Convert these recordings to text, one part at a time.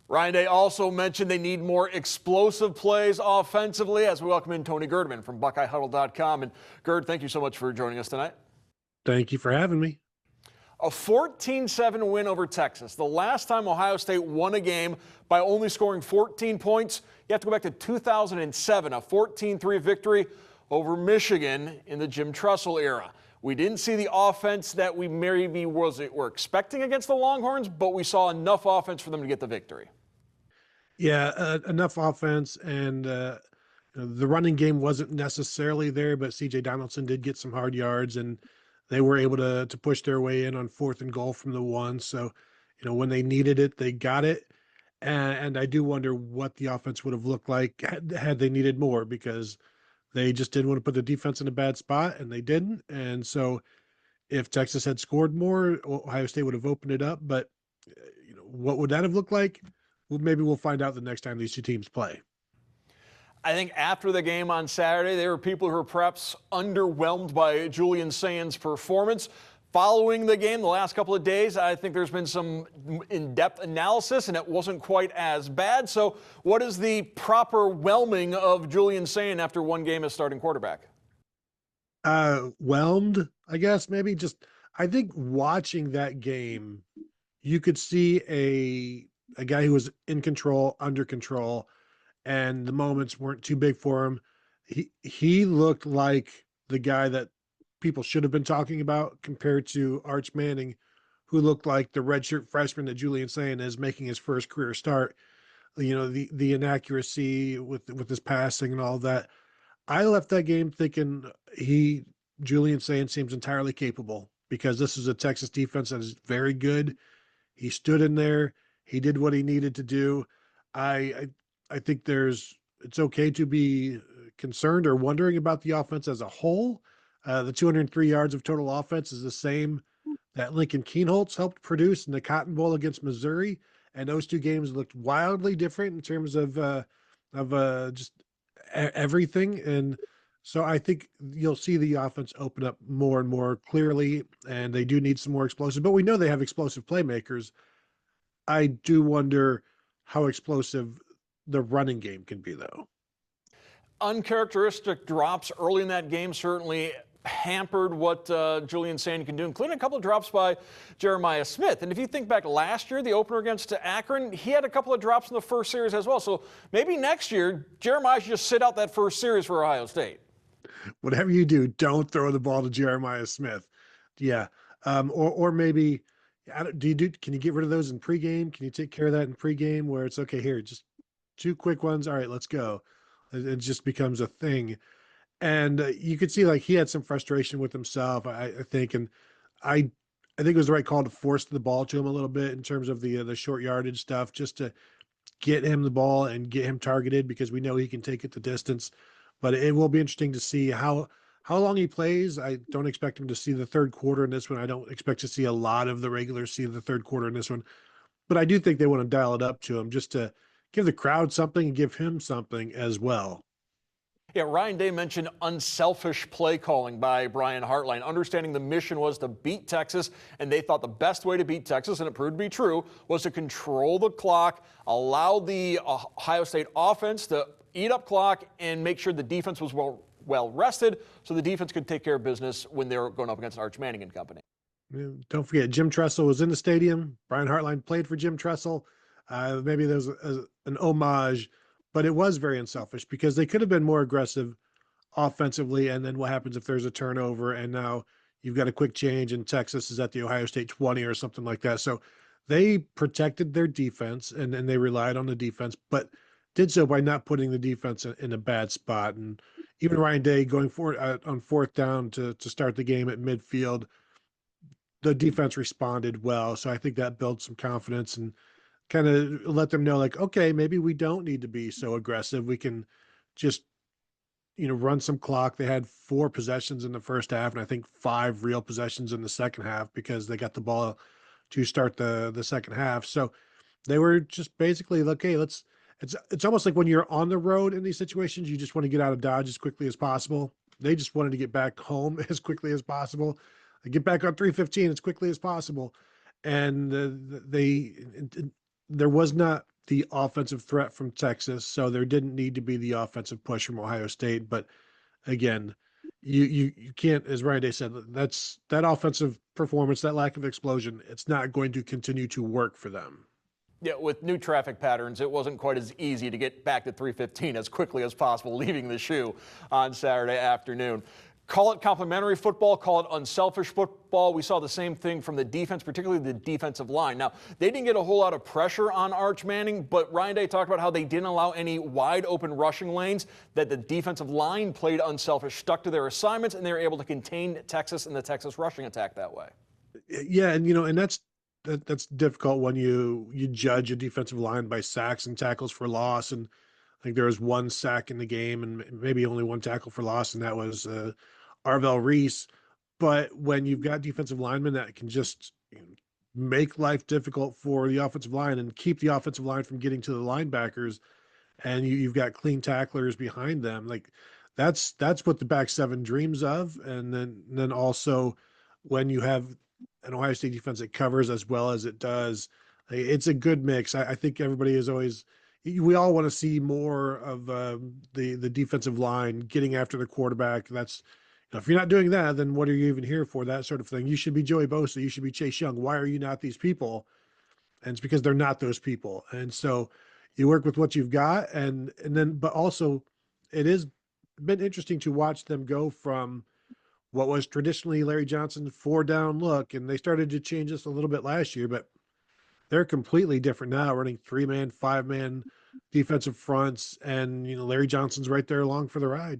Ryan Day also mentioned they need more explosive plays offensively as we welcome in Tony Gerdeman from BuckeyeHuddle.com. And Gerd, thank you so much for joining us tonight. Thank you for having me. A 14-7 win over Texas. The last time Ohio State won a game by only scoring 14 points, you have to go back to 2007, a 14-3 victory over Michigan in the Jim Tressel era. We didn't see the offense that we maybe were expecting against the Longhorns, but we saw enough offense for them to get the victory. Yeah, enough offense, and the running game wasn't necessarily there, but C.J. Donaldson did get some hard yards, and they were able to push their way in on 4th and goal from the 1. So, when they needed it, they got it. And I do wonder what the offense would have looked like had they needed more, because they just didn't want to put the defense in a bad spot, and they didn't. And so if Texas had scored more, Ohio State would have opened it up. But, what would that have looked like? Well, maybe we'll find out the next time these two teams play. I think after the game on Saturday, there were people who were perhaps underwhelmed by Julian Saint's performance. Following the game the last couple of days, I think there's been some in-depth analysis, and it wasn't quite as bad. So what is the proper whelming of Julian Saint after one game as starting quarterback? Whelmed, I guess, maybe. I think watching that game, you could see a guy who was in control, under control, and the moments weren't too big for him. He looked like the guy that people should have been talking about, compared to Arch Manning, who looked like the redshirt freshman that Julian Saint is making his first career start. The inaccuracy with his passing and all that. I left that game thinking Julian Saint seems entirely capable, because this is a Texas defense that is very good. He stood in there. He did what he needed to do. I think it's okay to be concerned or wondering about the offense as a whole. The 203 yards of total offense is the same that Lincoln Kienholz helped produce in the Cotton Bowl against Missouri, and those two games looked wildly different in terms of just everything. And so I think you'll see the offense open up more and more clearly, and they do need some more explosive. But we know they have explosive playmakers. I do wonder how explosive the running game can be, though. Uncharacteristic drops early in that game certainly hampered what Julian Saint can do, including a couple of drops by Jeremiah Smith. And if you think back last year, the opener against Akron, he had a couple of drops in the first series as well. So maybe next year, Jeremiah should just sit out that first series for Ohio State. Whatever you do, don't throw the ball to Jeremiah Smith. Yeah. Or maybe, can you get rid of those in pregame? Can you take care of that in pregame, where it's okay, here, just 2 quick ones. All right, let's go. It just becomes a thing. And you could see, like, he had some frustration with himself, I think. And I think it was the right call to force the ball to him a little bit in terms of the short yardage stuff, just to get him the ball and get him targeted, because we know he can take it the distance. But it will be interesting to see how long he plays. I don't expect him to see the third quarter in this one. I don't expect to see a lot of the regulars see the third quarter in this one. But I do think they want to dial it up to him, just to give the crowd something and give him something as well. Yeah, Ryan Day mentioned unselfish play calling by Brian Hartline, understanding the mission was to beat Texas, and they thought the best way to beat Texas, and it proved to be true, was to control the clock, allow the Ohio State offense to eat up clock, and make sure the defense was well rested, so the defense could take care of business when they were going up against Arch Manning and company. Don't forget, Jim Tressel was in the stadium. Brian Hartline played for Jim Tressel. Maybe there's an homage, but it was very unselfish, because they could have been more aggressive offensively. And then what happens if there's a turnover and now you've got a quick change and Texas is at the Ohio State 20 or something like that? So they protected their defense, and they relied on the defense, but did so by not putting the defense in a bad spot. And even Ryan Day going forward on 4th down to start the game at midfield, the defense responded well. So I think that builds some confidence and kind of let them know, like, okay, maybe we don't need to be so aggressive. We can just, run some clock. They had 4 possessions in the first half, and I think 5 real possessions in the second half, because they got the ball to start the second half. So they were just basically, okay, it's almost like when you're on the road in these situations, you just want to get out of Dodge as quickly as possible. They just wanted to get back home as quickly as possible, get back on 315 as quickly as possible. And there was not the offensive threat from Texas, so there didn't need to be the offensive push from Ohio State. But again, you can't, as Ryan Day said, that offensive performance, that lack of explosion, it's not going to continue to work for them. Yeah, with new traffic patterns, it wasn't quite as easy to get back to 315 as quickly as possible, leaving the shoe on Saturday afternoon. Call it complimentary football, call it unselfish football. We saw the same thing from the defense, particularly the defensive line. Now, they didn't get a whole lot of pressure on Arch Manning, but Ryan Day talked about how they didn't allow any wide open rushing lanes, that the defensive line played unselfish, stuck to their assignments, and they were able to contain Texas and the Texas rushing attack that way. Yeah, and and that's difficult when you judge a defensive line by sacks and tackles for loss. And I think there was one sack in the game and maybe only one tackle for loss, and that was Arvell Reese. But when you've got defensive linemen that can just make life difficult for the offensive line and keep the offensive line from getting to the linebackers, and you've got clean tacklers behind them, like that's what the back seven dreams of. And then also when you have an Ohio State defense that covers as well as it does, it's a good mix. I think everybody is always, we all want to see more of the defensive line getting after the quarterback. That's, if you're not doing that, then what are you even here for? That sort of thing. You should be Joey Bosa. You should be Chase Young. Why are you not these people? And it's because they're not those people. And so you work with what you've got, and then, but also it has been interesting to watch them go from what was traditionally Larry Johnson's 4-down look, and they started to change this a little bit last year, but they're completely different now, running 3-man, 5-man defensive fronts, and Larry Johnson's right there along for the ride.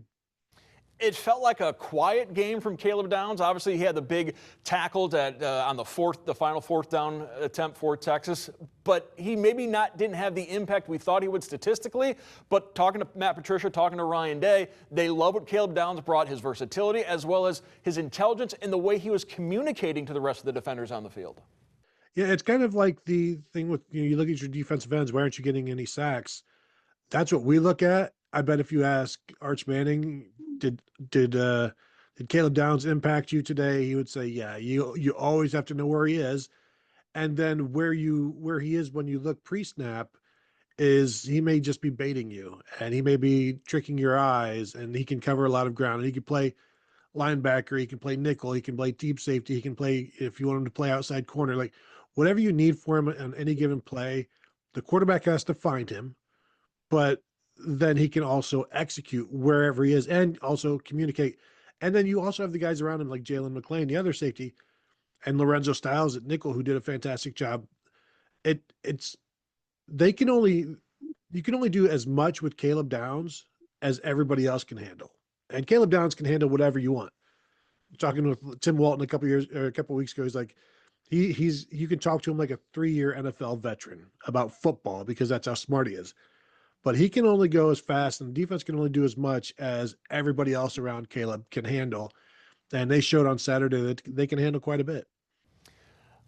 It felt like a quiet game from Caleb Downs. Obviously, he had the big tackle on the final fourth down attempt for Texas, but he maybe didn't have the impact we thought he would statistically. But talking to Matt Patricia, talking to Ryan Day, they love what Caleb Downs brought, his versatility as well as his intelligence and the way he was communicating to the rest of the defenders on the field. Yeah, it's kind of like the thing with, you look at your defensive ends, why aren't you getting any sacks? That's what we look at. I bet if you ask Arch Manning, did did uh did Caleb Downs impact you today? He would say, yeah. You always have to know where he is, and then where he is when you look pre-snap is he may just be baiting you, and he may be tricking your eyes, and he can cover a lot of ground, and he can play linebacker, he can play nickel, he can play deep safety, he can play, if you want him to play outside corner, like whatever you need for him on any given play, the quarterback has to find him, but then he can also execute wherever he is and also communicate. And then you also have the guys around him like Jalen McClain, the other safety, and Lorenzo Styles at nickel, who did a fantastic job. It's they can only you can only do as much with Caleb Downs as everybody else can handle. And Caleb Downs can handle whatever you want. Talking with Tim Walton a couple weeks ago, he's like, he's you can talk to him like a 3-year NFL veteran about football because that's how smart he is. But he can only go as fast, and the defense can only do as much as everybody else around Caleb can handle. And they showed on Saturday that they can handle quite a bit.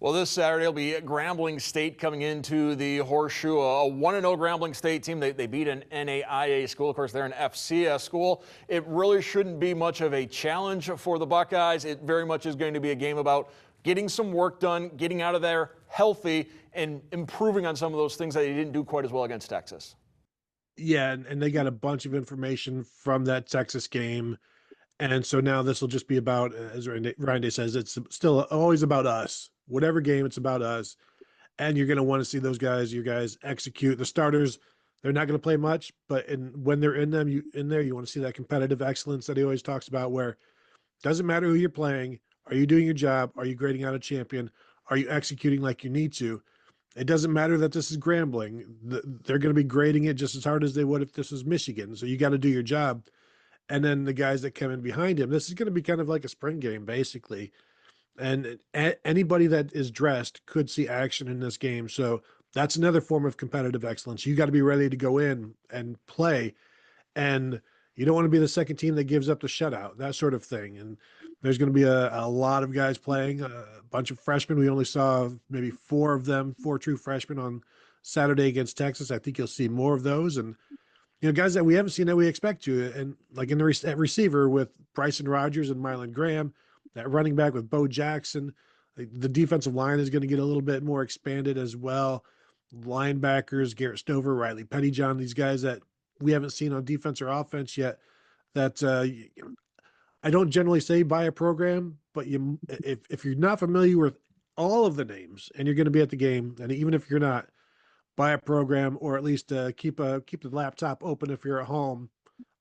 Well, this Saturday will be Grambling State coming into the Horseshoe, a 1-0 Grambling State team. They beat an NAIA school. Of course, they're an FCS school. It really shouldn't be much of a challenge for the Buckeyes. It very much is going to be a game about getting some work done, getting out of there healthy, and improving on some of those things that they didn't do quite as well against Texas. Yeah, and they got a bunch of information from that Texas game. And so now this will just be about, as Ryan Day says, it's still always about us. Whatever game, it's about us. And you're going to want to see those guys, your guys execute. The starters, they're not going to play much, but when they're in them, you want to see that competitive excellence that he always talks about, where it doesn't matter who you're playing. Are you doing your job? Are you grading out a champion? Are you executing like you need to? It doesn't matter that this is Grambling. They're going to be grading it just as hard as they would if this was Michigan. So you got to do your job. And then the guys that come in behind him, this is going to be kind of like a spring game, basically. And anybody that is dressed could see action in this game. So that's another form of competitive excellence. You got to be ready to go in and play. And you don't want to be the second team that gives up the shutout, that sort of thing. And there's going to be a lot of guys playing, a bunch of freshmen. We only saw maybe 4 of them, 4 true freshmen on Saturday against Texas. I think you'll see more of those. And guys that we haven't seen that we expect to, and like in the receiver with Bryson Rogers and Mylan Graham, that running back with Bo Jackson, the defensive line is going to get a little bit more expanded as well. linebackers, Garrett Stover, Riley Pettyjohn, these guys that we haven't seen on defense or offense yet. That I don't generally say buy a program, but if you're not familiar with all of the names and you're going to be at the game, and even if you're not, buy a program or at least keep the laptop open if you're at home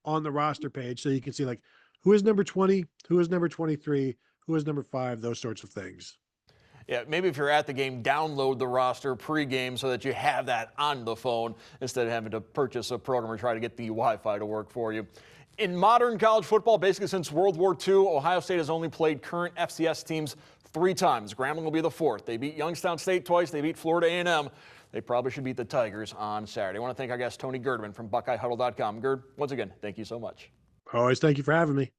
on the roster page so you can see like who is number 20, who is number 23, who is number 5, those sorts of things. Yeah, maybe if you're at the game, download the roster pregame so that you have that on the phone instead of having to purchase a program or try to get the Wi-Fi to work for you. In modern college football, basically since World War II, Ohio State has only played current FCS teams 3 times. Grambling will be the 4th. They beat Youngstown State twice. They beat Florida A&M. They probably should beat the Tigers on Saturday. I want to thank our guest, Tony Gerdeman from BuckeyeHuddle.com. Gerd, once again, thank you so much. Always thank you for having me.